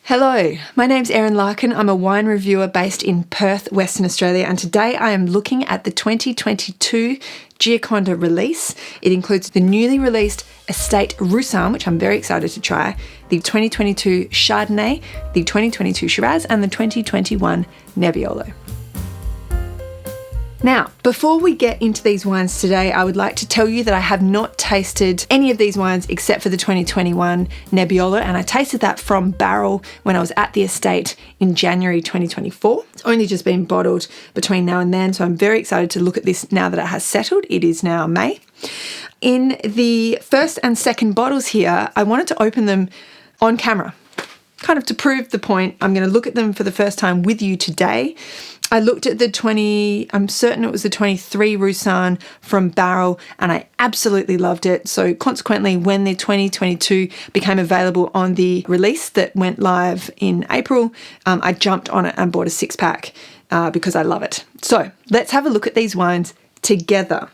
Hello, my name's Erin Larkin. I'm a wine reviewer based in Perth, Western Australia, and today I am looking at the 2022 Giaconda release. It includes the newly released Estate Roussanne, which I'm very excited to try, the 2022 Chardonnay, the 2022 Shiraz, and the 2021 Nebbiolo. Now, before we get into these wines today, I would like to tell you that I have not tasted any of these wines except for the 2021 Nebbiolo, and I tasted that from barrel when I was at the estate in January 2024. It's only just been bottled between now and then, so I'm very excited to look at this now that it has settled. It is now May. In the first and second bottles here, I wanted to open them on camera, kind of to prove the point. I'm going to look at them for the first time with you today. I looked at I'm certain it was the 23 Roussanne from barrel, and I absolutely loved it. So consequently, when the 2022 became available on the release that went live in April, I jumped on it and bought a 6-pack because I love it. So let's have a look at these wines together.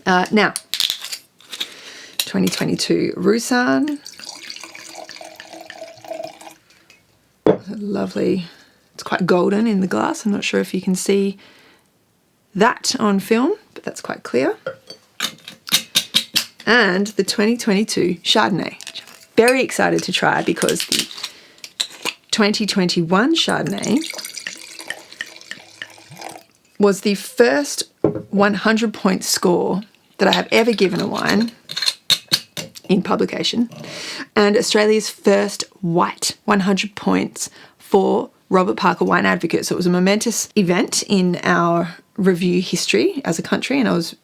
Now, 2022 Roussanne. Lovely. It's quite golden in the glass. I'm not sure if you can see that on film, but that's quite clear. And the 2022 Chardonnay, which I'm very excited to try because the 2021 Chardonnay was the first 100-point score that I have ever given a wine in publication, and Australia's first white 100 points for Robert Parker Wine Advocate. So it was a momentous event in our review history as a country, and I was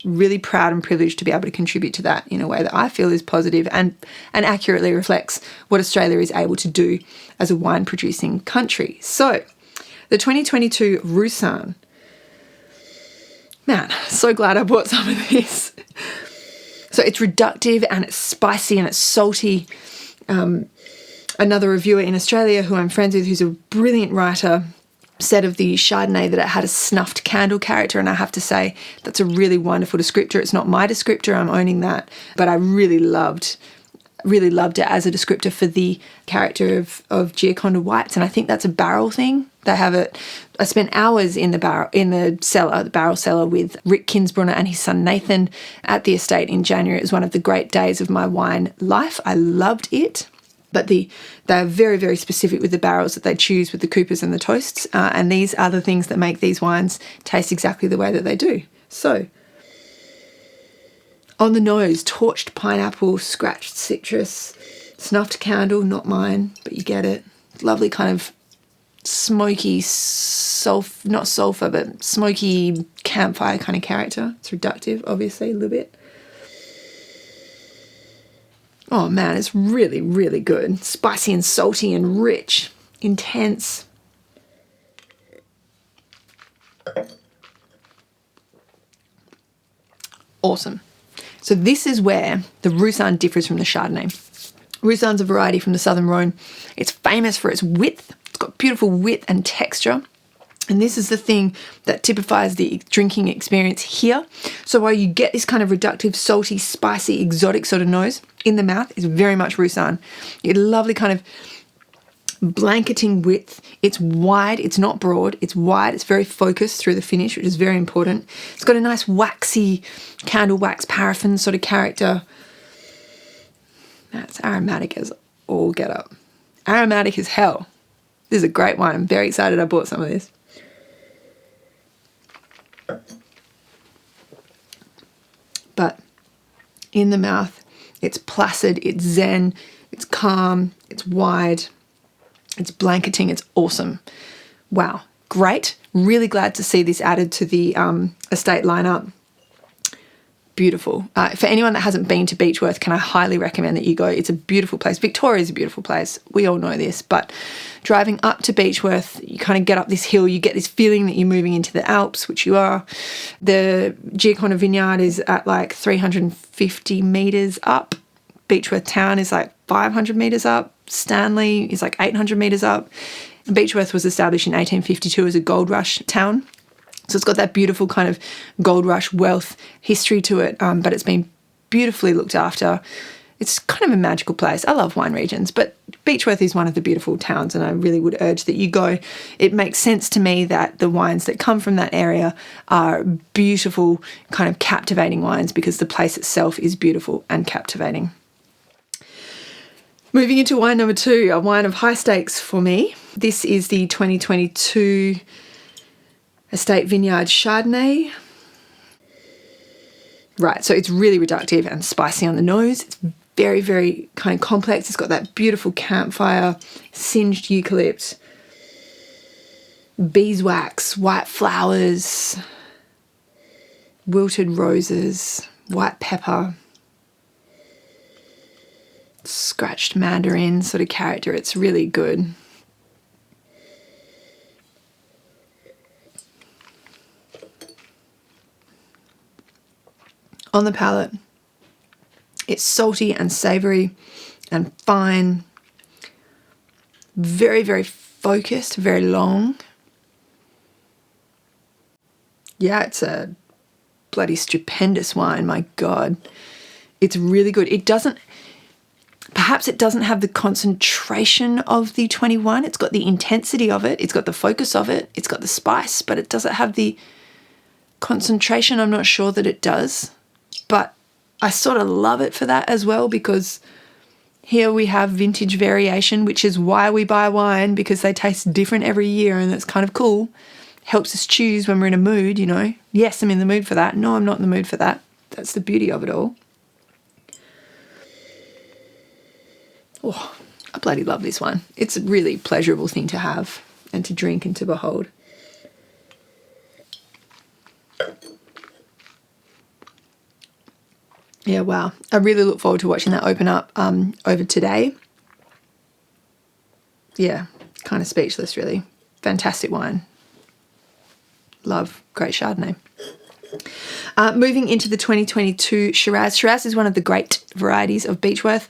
really proud and privileged to be able to contribute to that in a way that I feel is positive and accurately reflects what Australia is able to do as a wine producing country. So the 2022 Roussanne, man, so glad I bought some of this. So it's reductive and it's spicy and it's salty. Another reviewer in Australia who I'm friends with, who's a brilliant writer, said of the Chardonnay that it had a snuffed candle character, and I have to say that's a really wonderful descriptor. It's not my descriptor, I'm owning that, but I really loved it as a descriptor for the character of Giaconda whites, and I think that's a barrel thing. They have it. I spent hours in the barrel cellar with Rick Kinsbrunner and his son Nathan at the estate in January. It was one of the great days of my wine life. I loved it. But they're very, very specific with the barrels that they choose with the coopers and the toasts. And these are the things that make these wines taste exactly the way that they do. So, on the nose, torched pineapple, scratched citrus, snuffed candle, not mine, but you get it. Lovely kind of smoky, not sulfur, but smoky campfire kind of character. It's reductive, obviously, a little bit. Oh man, it's really, really good. Spicy and salty and rich, intense. Awesome. So this is where the Roussanne differs from the Chardonnay. Roussanne's a variety from the Southern Rhone. It's famous for its width. It's got beautiful width and texture. And this is the thing that typifies the drinking experience here. So while you get this kind of reductive, salty, spicy, exotic sort of nose, in the mouth is very much Roussanne. You get a lovely kind of blanketing width. It's wide, it's not broad, it's wide, it's very focused through the finish, which is very important. It's got a nice waxy candle wax paraffin sort of character. That's aromatic as all get up. Aromatic as hell. This is a great wine. I'm very excited I bought some of this. But in the mouth, it's placid, it's zen, it's calm, it's wide, it's blanketing, it's awesome. Wow, great. Really glad to see this added to the estate lineup. Beautiful. For anyone that hasn't been to Beechworth, can I highly recommend that you go. It's a beautiful place. Victoria is a beautiful place. We all know this, but driving up to Beechworth, you kind of get up this hill, you get this feeling that you're moving into the Alps, which you are. The Giaconda vineyard is at like 350 metres up. Beechworth town is like 500 metres up. Stanley is like 800 metres up. And Beechworth was established in 1852 as a gold rush town. So it's got that beautiful kind of gold rush wealth history to it, but it's been beautifully looked after. It's kind of a magical place. I love wine regions, but Beechworth is one of the beautiful towns, and I really would urge that you go. It makes sense to me that the wines that come from that area are beautiful, kind of captivating wines because the place itself is beautiful and captivating. Moving into wine number 2, a wine of high stakes for me. This is the 2022 Estate Vineyard Chardonnay. Right, so it's really reductive and spicy on the nose. It's very, very kind of complex. It's got that beautiful campfire, singed eucalypt, beeswax, white flowers, wilted roses, white pepper, scratched mandarin sort of character. It's really good. On the palate, it's salty and savoury and fine, very, very focused, very long. Yeah, it's a bloody stupendous wine, my God. It's really good. Perhaps it doesn't have the concentration of the 21. It's got the intensity of it. It's got the focus of it. It's got the spice, but it doesn't have the concentration. I'm not sure that it does. But I sort of love it for that as well, because here we have vintage variation, which is why we buy wine, because they taste different every year, and that's kind of cool. Helps us choose when we're in a mood, you know. Yes, I'm in the mood for that. No, I'm not in the mood for that. That's the beauty of it all. Oh, I bloody love this one. It's a really pleasurable thing to have and to drink and to behold. Yeah, wow. I really look forward to watching that open up over today. Yeah, kind of speechless, really. Fantastic wine. Love, great Chardonnay. Moving into the 2022 Shiraz. Shiraz is one of the great varieties of Beechworth.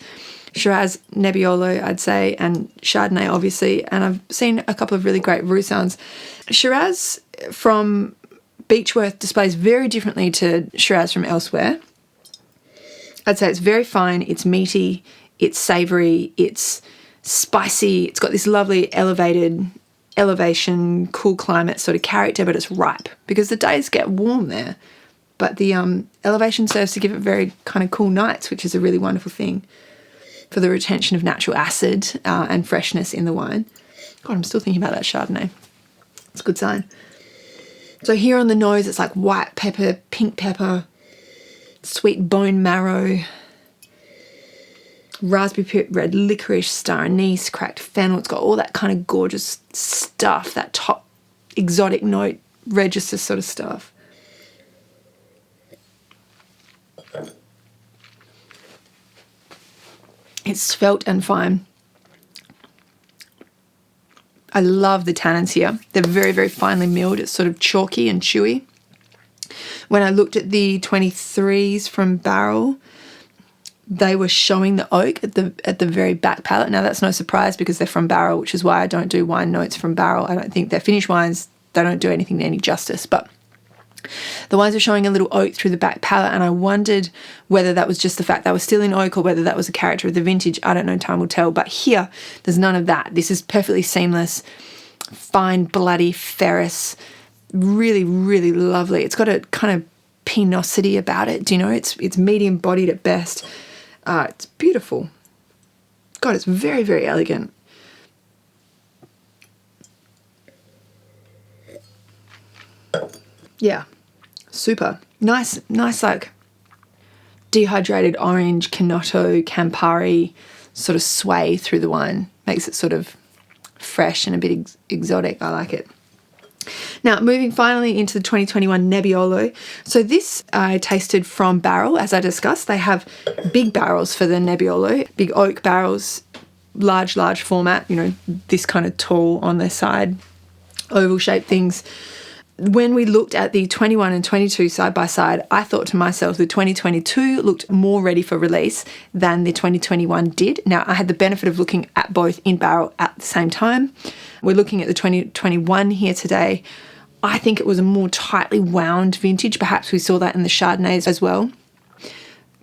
Shiraz, Nebbiolo, I'd say, and Chardonnay, obviously. And I've seen a couple of really great Roussannes. Shiraz from Beechworth displays very differently to Shiraz from elsewhere. I'd say it's very fine, it's meaty, it's savoury, it's spicy, it's got this lovely elevation, cool climate sort of character, but it's ripe because the days get warm there. But the elevation serves to give it very kind of cool nights, which is a really wonderful thing for the retention of natural acid and freshness in the wine. God, I'm still thinking about that Chardonnay. It's a good sign. So here on the nose, it's like white pepper, pink pepper, sweet bone marrow, raspberry pip, red licorice, star anise, cracked fennel. It's got all that kind of gorgeous stuff, that top exotic note register sort of stuff. It's svelte and fine. I love the tannins here. They're very, very finely milled. It's sort of chalky and chewy. When I looked at the 23s from barrel, they were showing the oak at the very back palate. Now, that's no surprise because they're from barrel, which is why I don't do wine notes from barrel. I don't think they're finished wines. They don't do anything any justice. But the wines are showing a little oak through the back palate, and I wondered whether that was just the fact they were still in oak or whether that was a character of the vintage. I don't know, time will tell. But here, there's none of that. This is perfectly seamless, fine, bloody, ferrous, really, really lovely. It's got a kind of pinosity about it. Do you know? It's medium bodied at best. It's beautiful. God, it's very, very elegant. Yeah, super. Nice like dehydrated orange, Canotto, Campari sort of sway through the wine. Makes it sort of fresh and a bit exotic. I like it. Now, moving finally into the 2021 Nebbiolo. So this I tasted from barrel, as I discussed. They have big barrels for the Nebbiolo, big oak barrels, large format, you know, this kind of tall on their side, oval-shaped things. When we looked at the 21 and 22 side by side, I thought to myself the 2022 looked more ready for release than the 2021 did. Now, I had the benefit of looking at both in barrel at the same time. We're looking at the 2021 here today. I think it was a more tightly wound vintage. Perhaps we saw that in the Chardonnays as well.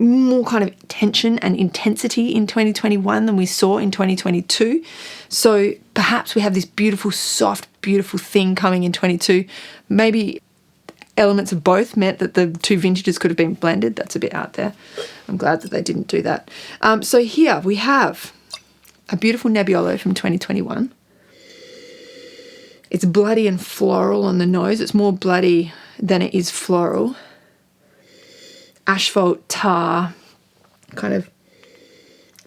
more kind of tension and intensity in 2021 than we saw in 2022. So perhaps we have this beautiful, soft, beautiful thing coming in 22. Maybe elements of both meant that the two vintages could have been blended. That's a bit out there. I'm glad that they didn't do that. So here we have a beautiful Nebbiolo from 2021. It's bloody and floral on the nose. It's more bloody than it is floral. Asphalt, tar, kind of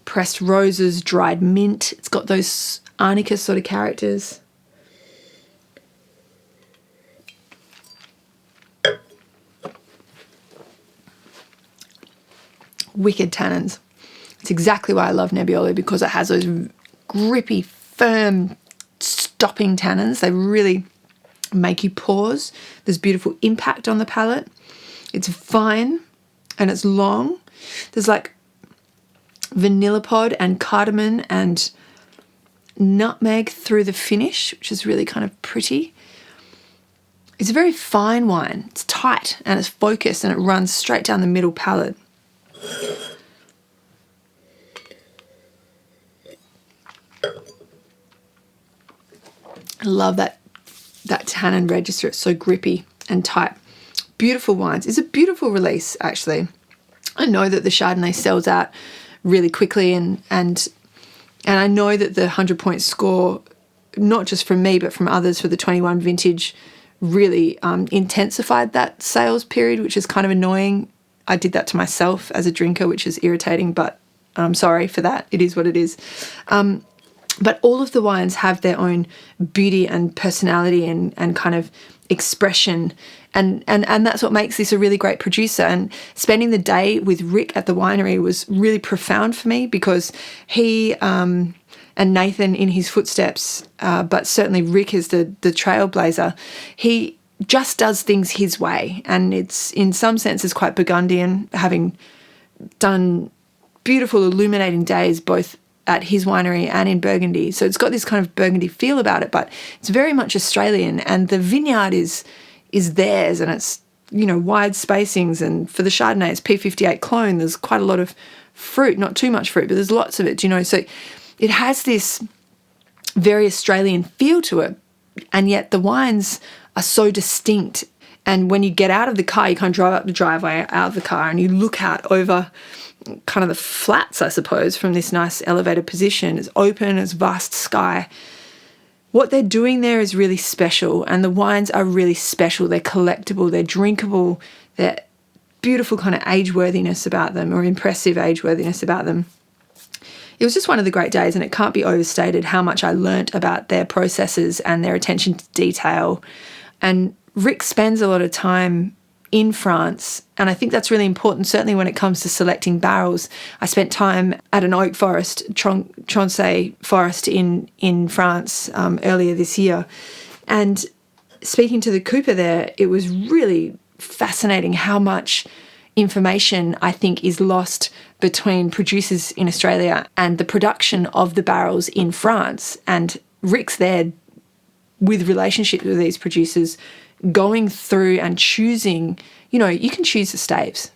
pressed roses, dried mint. It's got those arnica sort of characters. Wicked tannins. It's exactly why I love Nebbiolo, because it has those grippy, firm, stopping tannins. They really make you pause. There's beautiful impact on the palate. It's fine and it's long. There's like vanilla pod and cardamom and nutmeg through the finish, which is really kind of pretty. It's a very fine wine. It's tight and it's focused and it runs straight down the middle palate. I love that tannin register. It's so grippy and tight. Beautiful wines. It's a beautiful release, actually. I know that the Chardonnay sells out really quickly, and I know that the 100-point score, not just from me but from others for the 21 vintage, really intensified that sales period, which is kind of annoying. I did that to myself as a drinker, which is irritating, but I'm sorry for that. It is what it is. But all of the wines have their own beauty and personality and kind of expression. And that's what makes this a really great producer. And spending the day with Rick at the winery was really profound for me, because he and Nathan in his footsteps, but certainly Rick is the trailblazer, he just does things his way. And it's in some senses quite Burgundian, having done beautiful illuminating days both at his winery and in Burgundy. So it's got this kind of Burgundy feel about it, but it's very much Australian, and the vineyard is theirs, and it's, you know, wide spacings. And for the Chardonnay, it's P58 clone. There's quite a lot of fruit, not too much fruit, but there's lots of it, you know. So it has this very Australian feel to it, and yet the wines are so distinct. And when you get out of the car, you kind of drive up the driveway out of the car and you look out over kind of the flats, I suppose, from this nice elevated position. It's open, it's vast sky. What they're doing there is really special, and the wines are really special. They're collectible, they're drinkable, they're beautiful kind of age-worthiness about them, or impressive age-worthiness about them. It was just one of the great days, and it can't be overstated how much I learnt about their processes and their attention to detail. And Rick spends a lot of time in France, and I think that's really important, certainly when it comes to selecting barrels. I spent time at an oak forest, Tronchet forest in France earlier this year, and speaking to the cooper there, it was really fascinating how much information I think is lost between producers in Australia and the production of the barrels in France. And Rick's there with relationships with these producers, going through and choosing, you know, you can choose the staves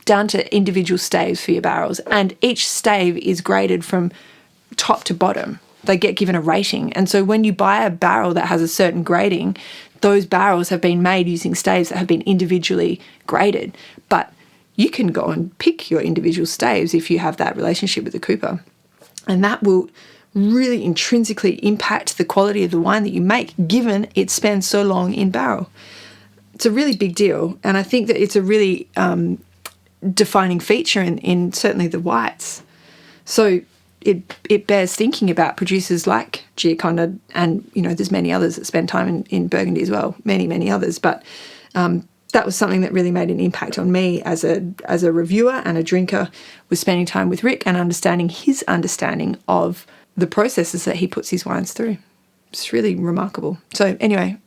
down to individual staves for your barrels, and each stave is graded from top to bottom. They get given a rating. And so when you buy a barrel that has a certain grading, those barrels have been made using staves that have been individually graded. But you can go and pick your individual staves if you have that relationship with the cooper. And that will really intrinsically impact the quality of the wine that you make, given it spends so long in barrel. It's a really big deal, and I think that it's a really defining feature in certainly the whites. So it bears thinking about producers like Giaconda, and, you know, there's many others that spend time in Burgundy as well, many others, but that was something that really made an impact on me as a reviewer and a drinker, was spending time with Rick and understanding his understanding of the processes that he puts his wines through. It's really remarkable. So anyway,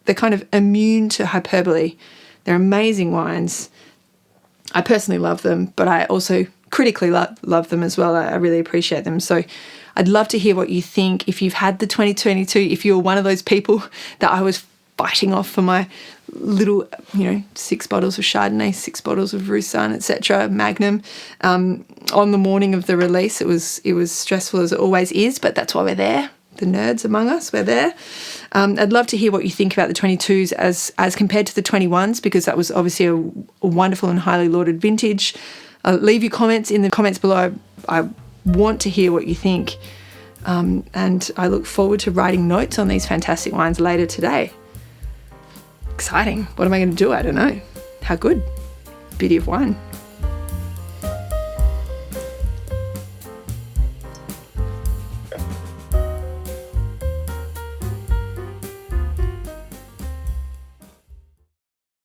they're kind of immune to hyperbole. They're amazing wines. I personally love them, but I also critically love them as well. I really appreciate them. So I'd love to hear what you think. If you've had the 2022, if you're one of those people that I was fighting off for my little, 6 bottles of Chardonnay, 6 bottles of Roussanne, etc., Magnum. On the morning of the release, it was stressful as it always is, but that's why we're there. The nerds among us, we're there. I'd love to hear what you think about the 22s as compared to the 21s, because that was obviously a wonderful and highly lauded vintage. Leave your comments in the comments below. I want to hear what you think. And I look forward to writing notes on these fantastic wines later today. Exciting. What am I going to do? I don't know. How good. Beauty of wine.